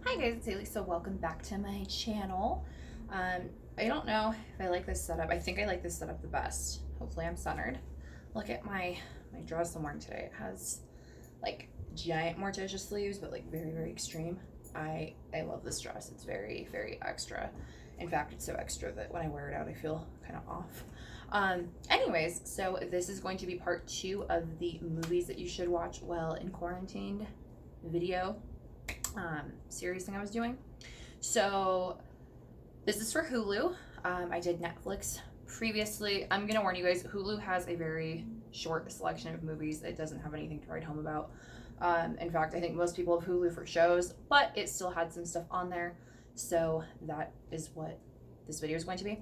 Hi guys, it's Hailey. So welcome back to my channel. I don't know if I like this setup. I think I like this setup the best. Hopefully I'm centered. Look at my dress I'm wearing today. It has like giant mortician sleeves, but like very extreme. I love this dress. It's very extra. In fact, it's so extra that when I wear it out, I feel kind of off. Anyways, so this is going to be part 2 of the movies that you should watch while in quarantine video series thing I was doing. So this is for Hulu. I did Netflix previously. I'm gonna warn you guys, Hulu has a very short selection of movies. It doesn't have anything to write home about. In fact, I think most people have Hulu for shows, but it still had some stuff on there. So that is what this video is going to be.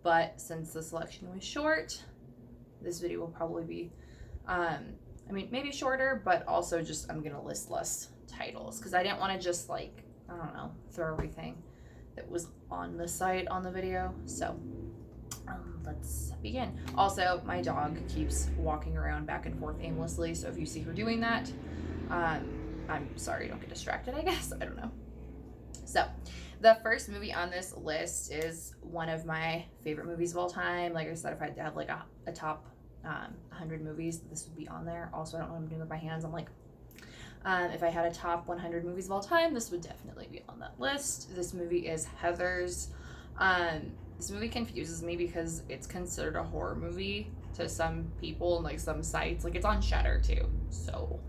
But since the selection was short, this video will probably be maybe shorter, but also just I'm gonna list less titles because I didn't want to just like, I don't know, throw everything that was on the site on the video. So let's begin. Also, my dog keeps walking around back and forth aimlessly, so if you see her doing that, I'm sorry, don't get distracted, I guess. I don't know. So the first movie on this list is one of my favorite movies of all time. Like I said, if I had to have like a top 100 movies, this would be on there. Also, I don't know what I'm doing with my hands. I'm like, if I had a top 100 movies of all time, this would definitely be on that list. This movie is Heathers. This movie confuses me because it's considered a horror movie to some people and like some sites. Like it's on Shudder too, so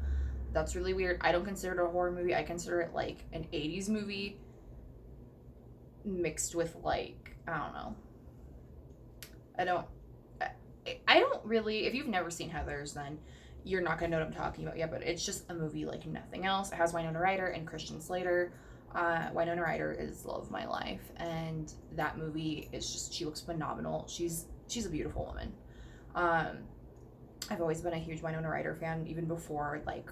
that's really weird. I don't consider it a horror movie. I consider it like an 80s movie mixed with like, I don't know. I don't really, if you've never seen Heathers, then you're not going to know what I'm talking about yet, but it's just a movie like nothing else. It has Winona Ryder and Christian Slater. Winona Ryder is love of my life, and that movie is just, she looks phenomenal. She's a beautiful woman. I've always been a huge Winona Ryder fan, even before like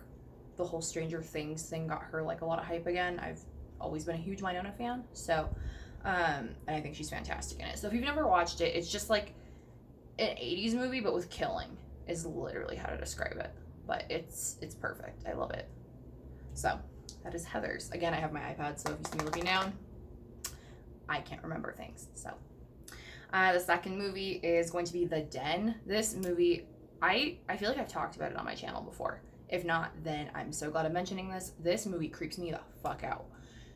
the whole Stranger Things thing got her like a lot of hype again. I've always been a huge Winona fan, so and I think she's fantastic in it. So if you've never watched it, it's just like an 80s movie but with killing is literally how to describe it, but it's perfect. I love it. So that is Heathers. Again, I have my iPad, so if you see me looking down, I can't remember things. So the second movie is going to be The Den. This movie, I feel like I've talked about it on my channel before. If not, then I'm so glad I'm mentioning this. This movie creeps me the fuck out.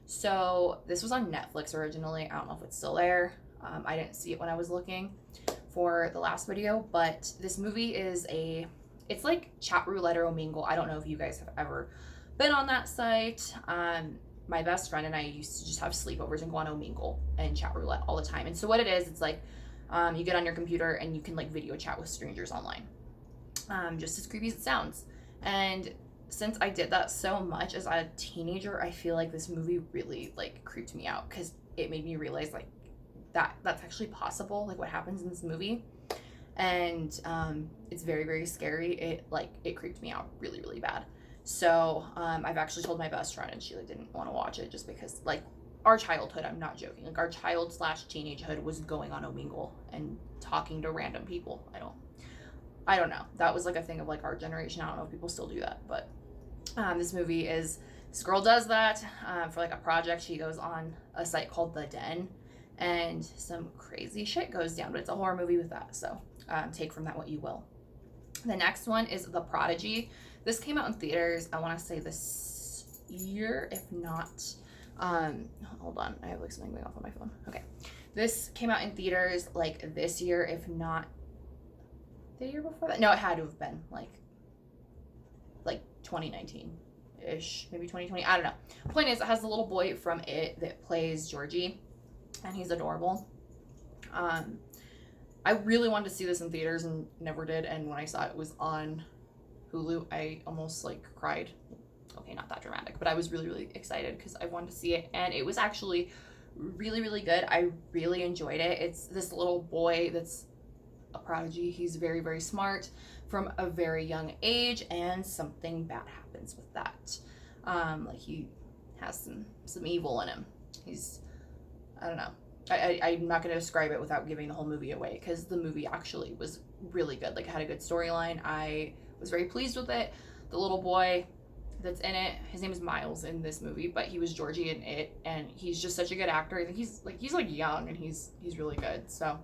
So this was on Netflix originally. I don't know if it's still there. I didn't see it when I was looking for the last video, but this movie is it's like Chat Roulette or Omegle. I don't know if you guys have ever been on that site. My best friend and I used to just have sleepovers and go on Omegle and Chat Roulette all the time. And so what it is, it's like you get on your computer and you can like video chat with strangers online. Just as creepy as it sounds. And since I did that so much as a teenager, I feel like this movie really like creeped me out because it made me realize like that's actually possible, like what happens in this movie. And it's very scary. It creeped me out really bad. So I've actually told my best friend, and she like didn't want to watch it just because like our childhood, I'm not joking, like our child/teenagehood was going on Omegle and talking to random people. I don't know. That was like a thing of like our generation. I don't know if people still do that, but this movie is, this girl does that for like a project. She goes on a site called The Den, and some crazy shit goes down, but it's a horror movie with that. So take from that what you will. The next one is The Prodigy. This came out in theaters, I want to say this year, if not, hold on, I have like something going off on my phone. Okay, this came out in theaters like this year, if not the year before that. No, it had to have been like 2019-ish, maybe 2020, I don't know. Point is, it has the little boy from It that plays Georgie, and he's adorable. I really wanted to see this in theaters and never did, and when I saw it was on Hulu, I almost like cried. Okay, not that dramatic, but I was really excited because I wanted to see it, and it was actually really good. I really enjoyed it. It's this little boy that's a prodigy. He's very smart from a very young age, and something bad happens with that. Like he has some evil in him. I don't know. I'm not going to describe it without giving the whole movie away, because the movie actually was really good. Like, it had a good storyline. I was very pleased with it. The little boy, that's in it. His name is Miles in this movie, but he was Georgie in it, and he's just such a good actor. I think he's like young, and he's really good. So,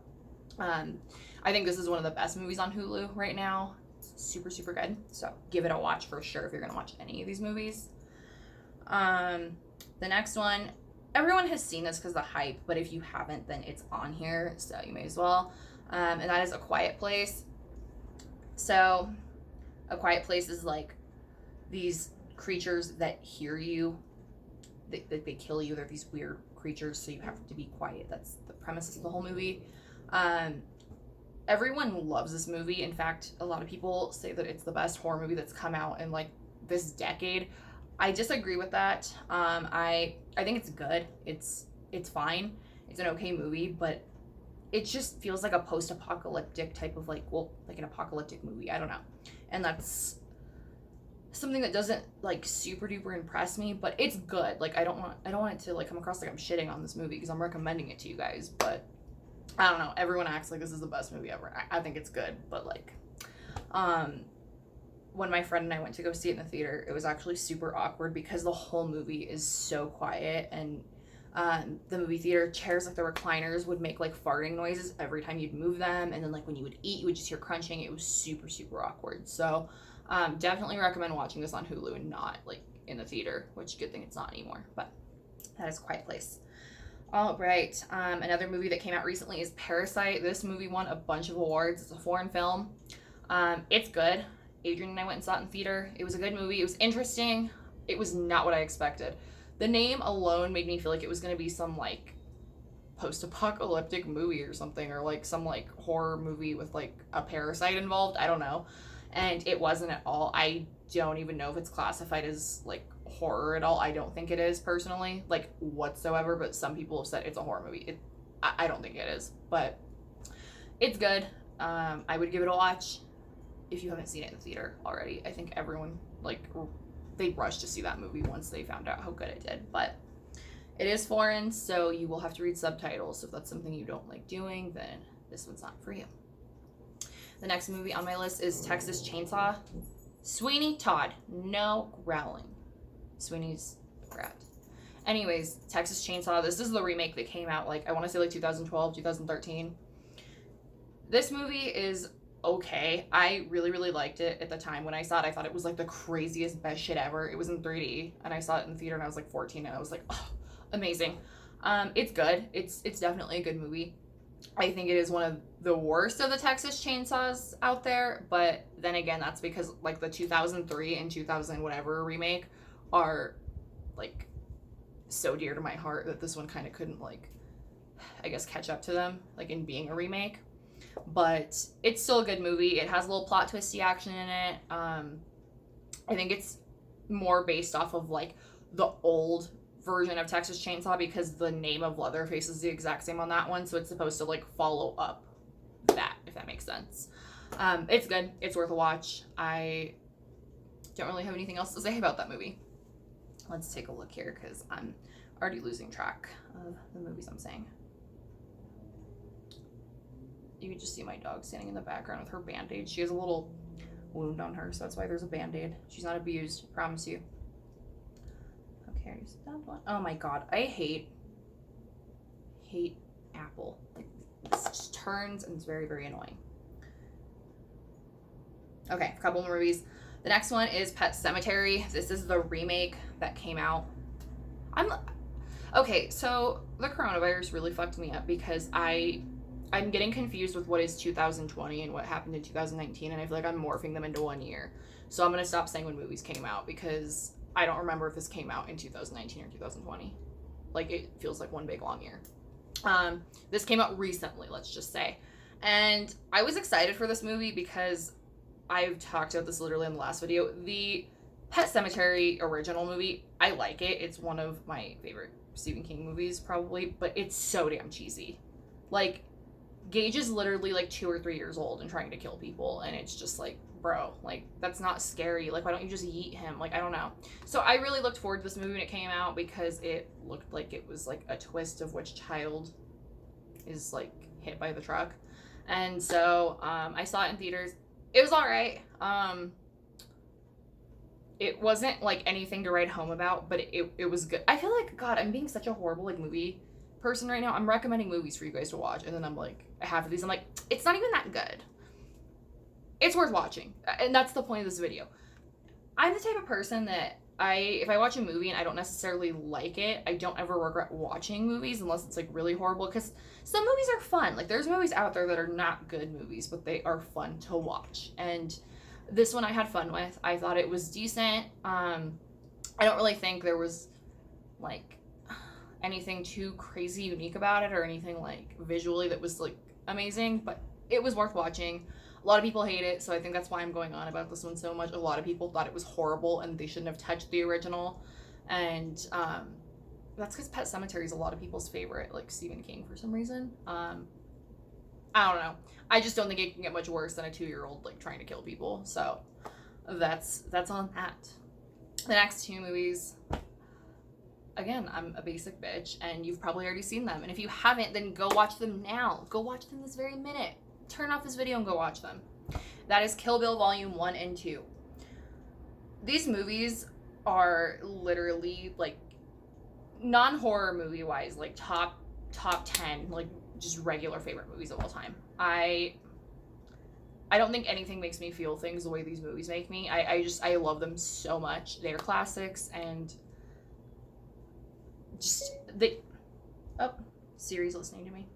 I think this is one of the best movies on Hulu right now. It's super super good. So give it a watch for sure if you're gonna watch any of these movies. The next one, everyone has seen this because of the hype, but if you haven't, then it's on here, so you may as well. And that is A Quiet Place. So, A Quiet Place is like these creatures that hear you. They kill you. They're these weird creatures, so you have to be quiet. That's the premise of the whole movie. Everyone loves this movie. In fact, a lot of people say that it's the best horror movie that's come out in like this decade. I disagree with that. I think it's good. It's fine. It's an okay movie, but it just feels like a post-apocalyptic type of like an apocalyptic movie. I don't know. And that's something that doesn't like super duper impress me, but it's good. Like I don't want it to like come across like I'm shitting on this movie because I'm recommending it to you guys, but I don't know. Everyone acts like this is the best movie ever. I think it's good, but like when my friend and I went to go see it in the theater, it was actually super awkward because the whole movie is so quiet, and the movie theater chairs, like the recliners, would make like farting noises every time you'd move them, and then like when you would eat, you would just hear crunching. It was super super awkward. So definitely recommend watching this on Hulu and not like in the theater, which good thing it's not anymore, but that is Quiet Place. All right, another movie that came out recently is Parasite. This movie won a bunch of awards. It's a foreign film. It's good. Adrian and I went and saw it in theater. It was a good movie. It was interesting. It was not what I expected. The name alone made me feel like it was going to be some like post-apocalyptic movie or something, or like some like horror movie with like a parasite involved. I don't know. And it wasn't at all. I don't even know if it's classified as like horror at all. I don't think it is personally, like whatsoever, but some people have said it's a horror movie. I don't think it is, but it's good. I would give it a watch if you haven't seen it in the theater already. I think everyone like they rushed to see that movie once they found out how good it did, but it is foreign, so you will have to read subtitles. So if that's something you don't like doing, then this one's not for you. The next movie on my list is Texas Chainsaw. Sweeney Todd, no growling. Sweeney's brat. Anyways, Texas Chainsaw. This is the remake that came out like I want to say like 2012, 2013. This movie is okay. I really, really liked it at the time when I saw it. I thought it was like the craziest, best shit ever. It was in 3D, and I saw it in the theater, and I was like 14, and I was like, oh, amazing. It's good. It's definitely a good movie. I think it is one of the worst of the Texas Chainsaws out there, but then again, that's because like the 2003 and 2000 whatever remake are like so dear to my heart that this one kind of couldn't like, I guess, catch up to them like in being a remake. But it's still a good movie. It has a little plot twisty action in it. I think it's more based off of like the old version of Texas Chainsaw because the name of Leatherface is the exact same on that one, so it's supposed to like follow up that, if that makes sense. It's good. It's worth a watch. I don't really have anything else to say about that movie. Let's take a look here because I'm already losing track of the movies I'm saying. You can just see my dog standing in the background with her band-aid. She has a little wound on her, so that's why there's a band-aid. She's not abused, I promise you. Okay, I already stabbed one. Oh my god, I hate Apple. Like, this just turns and it's very, very annoying. Okay, a couple more movies. The next one is Pet Sematary. This is the remake that came out. Okay, so the coronavirus really fucked me up because I'm getting confused with what is 2020 and what happened in 2019, and I feel like I'm morphing them into one year. So I'm going to stop saying when movies came out because I don't remember if this came out in 2019 or 2020. Like, it feels like one big long year. This came out recently, let's just say. And I was excited for this movie because I've talked about this literally in the last video. The Pet Sematary original movie, I like it. It's one of my favorite Stephen King movies, probably, but it's so damn cheesy. Like, Gage is literally like 2 or 3 years old and trying to kill people, and it's just like, bro, like, that's not scary. Like, why don't you just yeet him? Like, I don't know. So I really looked forward to this movie when it came out because it looked like it was like a twist of which child is like hit by the truck. And so I saw it in theaters. It was all right. It wasn't like anything to write home about, but it was good. I feel like, God, I'm being such a horrible like movie person right now. I'm recommending movies for you guys to watch, and then I'm like, half of these I'm like, it's not even that good. It's worth watching, and that's the point of this video. I'm the type of person that if I watch a movie and I don't necessarily like it, I don't ever regret watching movies unless it's like really horrible, because some movies are fun. Like there's movies out there that are not good movies, but they are fun to watch. And this one I had fun with. I thought it was decent. I don't really think there was like anything too crazy unique about it or anything like visually that was like amazing, but it was worth watching. A lot of people hate it, so I think that's why I'm going on about this one so much. A lot of people thought it was horrible and they shouldn't have touched the original. And that's because Pet Sematary is a lot of people's favorite, like Stephen King for some reason. I don't know. I just don't think it can get much worse than a 2-year-old like trying to kill people. So that's on that. The next 2 movies, again, I'm a basic bitch and you've probably already seen them. And if you haven't, then go watch them now. Go watch them this very minute. Turn off this video and go watch them. That is Kill Bill Volume 1 and 2. These movies are literally like non-horror movie wise, like top 10, like just regular favorite movies of all time. I don't think anything makes me feel things the way these movies make me. I love them so much. They're classics, and just Siri's listening to me.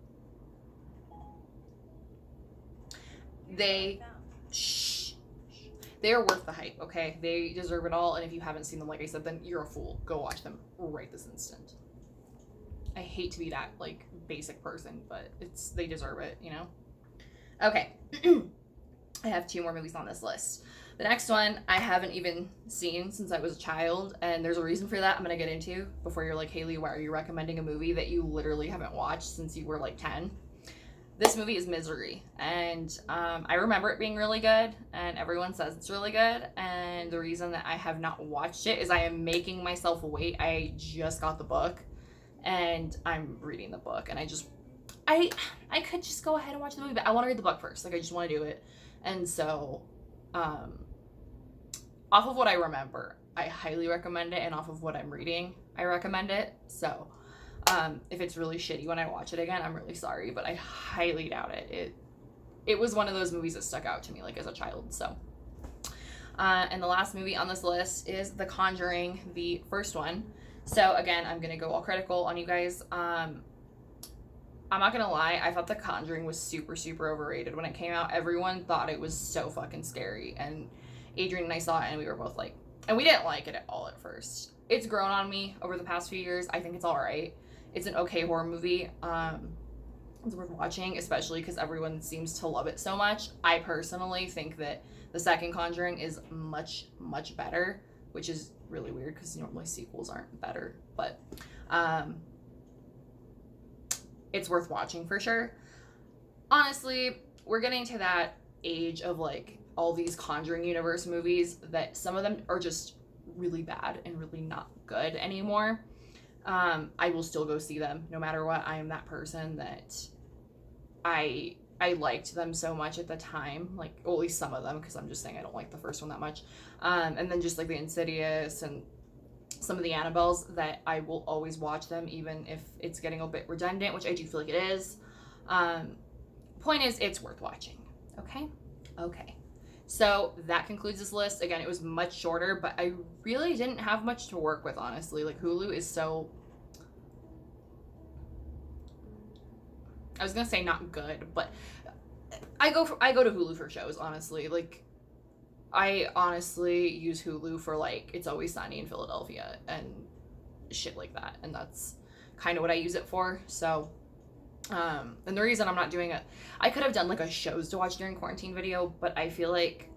They are worth the hype, okay? They deserve it all, and if you haven't seen them, like I said, then you're a fool. Go watch them right this instant. I hate to be that, like, basic person, but they deserve it, you know? Okay. I have 2 more movies on this list. The next one I haven't even seen since I was a child, and there's a reason for that I'm gonna get into before you're like, Hailey, why are you recommending a movie that you literally haven't watched since you were like 10? This movie is Misery, and I remember it being really good, and everyone says it's really good, and the reason that I have not watched it is I am making myself wait. I just got the book, and I'm reading the book, and I could just go ahead and watch the movie, but I want to read the book first. Like, I just want to do it, and so, off of what I remember, I highly recommend it, and off of what I'm reading, I recommend it, so... if it's really shitty when I watch it again, I'm really sorry, but I highly doubt it. It was one of those movies that stuck out to me, like, as a child, so. And the last movie on this list is The Conjuring, the first one. So, again, I'm gonna go all critical on you guys. I'm not gonna lie, I thought The Conjuring was super, super overrated. When it came out, everyone thought it was so fucking scary, and Adrian and I saw it, and we were both like, and we didn't like it at all at first. It's grown on me over the past few years. I think it's alright. It's an okay horror movie. It's worth watching, especially because everyone seems to love it so much. I personally think that the second Conjuring is much, much better, which is really weird because normally sequels aren't better. But it's worth watching for sure. Honestly, we're getting to that age of like all these Conjuring universe movies that some of them are just really bad and really not good anymore. I will still go see them no matter what. I am that person that I liked them so much at the time, like, well, at least some of them, because I'm just saying I don't like the first one that much. And then just like the Insidious and some of the Annabelles, that I will always watch them even if it's getting a bit redundant, which I do feel like it is. Point is, it's worth watching. Okay. So that concludes this list. Again, it was much shorter, but I really didn't have much to work with, honestly. Like, Hulu is so... I was gonna say not good, but I go to Hulu for shows, honestly. Like, I honestly use Hulu for, like, It's Always Sunny in Philadelphia and shit like that. And that's kind of what I use it for. So... and the reason I'm not doing it, I could have done like a shows to watch during quarantine video, but I feel like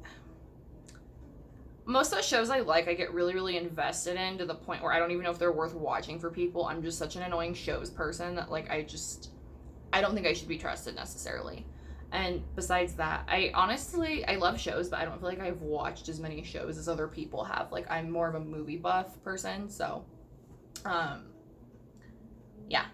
most of the shows I get really, really invested in to the point where I don't even know if they're worth watching for people. I'm just such an annoying shows person that, like, I don't think I should be trusted necessarily. And besides that, I love shows, but I don't feel like I've watched as many shows as other people have. Like, I'm more of a movie buff person, so, yeah.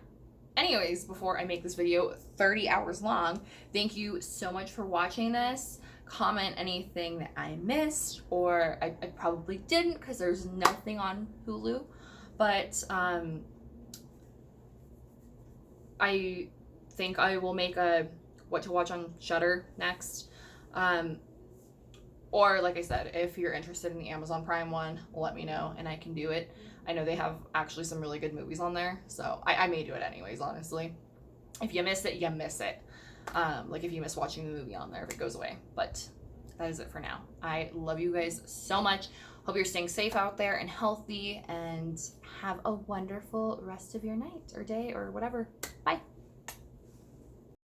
Anyways, before I make this video 30 hours long, thank you so much for watching this. comment anything that I missed, or I probably didn't because there's nothing on Hulu. But I think I will make a what to watch on Shudder next. Or like I said, if you're interested in the Amazon Prime one, let me know and I can do it. I know they have actually some really good movies on there, so I may do it anyways, honestly. If you miss it, you miss it. Like if you miss watching the movie on there, if it goes away. But that is it for now. I love you guys so much. Hope you're staying safe out there and healthy, and have a wonderful rest of your night or day or whatever. Bye.